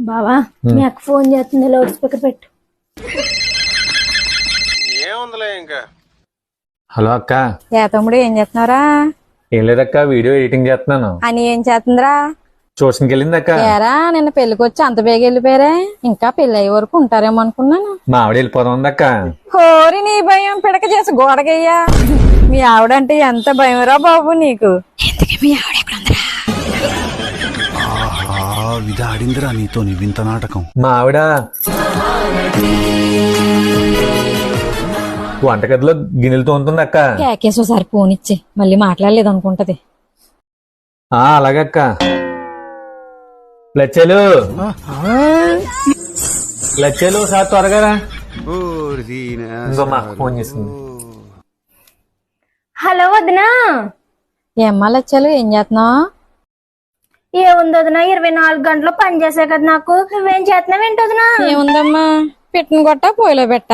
బావా మీ అక్క ఫోన్ చేస్తుంది, లౌడ్ స్పీకర్ పెట్టు. ఏముందిలే ఇంకా. హలో అక్క. తమ్ముడు ఏం చేస్తున్నారా? ఏం లేదక్క, వీడియో ఎడిటింగ్ చేస్తున్నాను. అని ఏం చేస్తుందిరా? ట్యూషన్కి వెళ్ళింది అక్క. ఏరా నిన్న పెళ్లికి వచ్చి అంత బేగ వెళ్ళిపోయారే, ఇంకా పెళ్లి అయ్యే వరకు ఉంటారేమో అనుకున్నాను. మా ఆవిడ వెళ్ళిపోతుంది అక్క. కోరి నీ భయం పిడక చేసి గోడగయ్యా. మీ ఆవిడంటే ఎంత భయంరా బాబు నీకు. మీ ఆవిడ ఎక్కడుందిరా? ఇది ఆడిందిరా నీతో నీ వింత నాటకం. మా ఆవిడ వంటగదిలో గిన్నెలు తోముతుంది అక్క. కేకేసి ఒకసారి ఫోన్ ఇచ్చి మళ్ళీ మాట్లాడలేదు అనుకుంటది. అలాగక్క. లచ్చలు లచ్చలు సార్ త్వరగా రా. ఇంకో ఫోన్ చేస్తుంది. హలో వదినా. ఏమ్మా లచ్చలు ఏం చేస్తున్నావు? ఏముంది వదినా, 24 గంటలు పని చేసే కదా నాకు. నువ్వేం చేస్తున్నావు ఏంటి వదినా? ఏముందమ్మా, పెట్టిన కొట్ట పొయ్యిలో పెట్ట.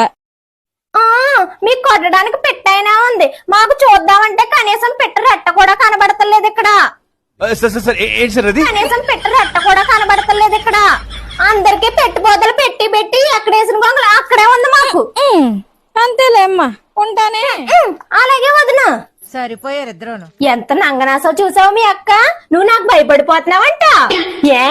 మీకు కొట్టడానికి పెట్టైనా ఉంది, మాకు చూద్దామంటే కనీసం పెట్ట రెట్ట కూడా కనబడతలేదు ఇక్కడ. కనీసం పెట్ట రెట్ట కూడా కనబడతలేదు ఇక్కడ. అందరికి పెట్టుబోదలు పెట్టి పెట్టి ఎక్కడేసిన గొంగలు అక్కడే ఉంది మాకు. అంతేలే అమ్మా, ఉంటానే. అలాగే వదినా. సరిపోయారు ఇద్దరును. ఎంత నంగనాసో చూసావు మీ అక్క. నువ్వు నాకు భయపడిపోతున్నావంట. ఏ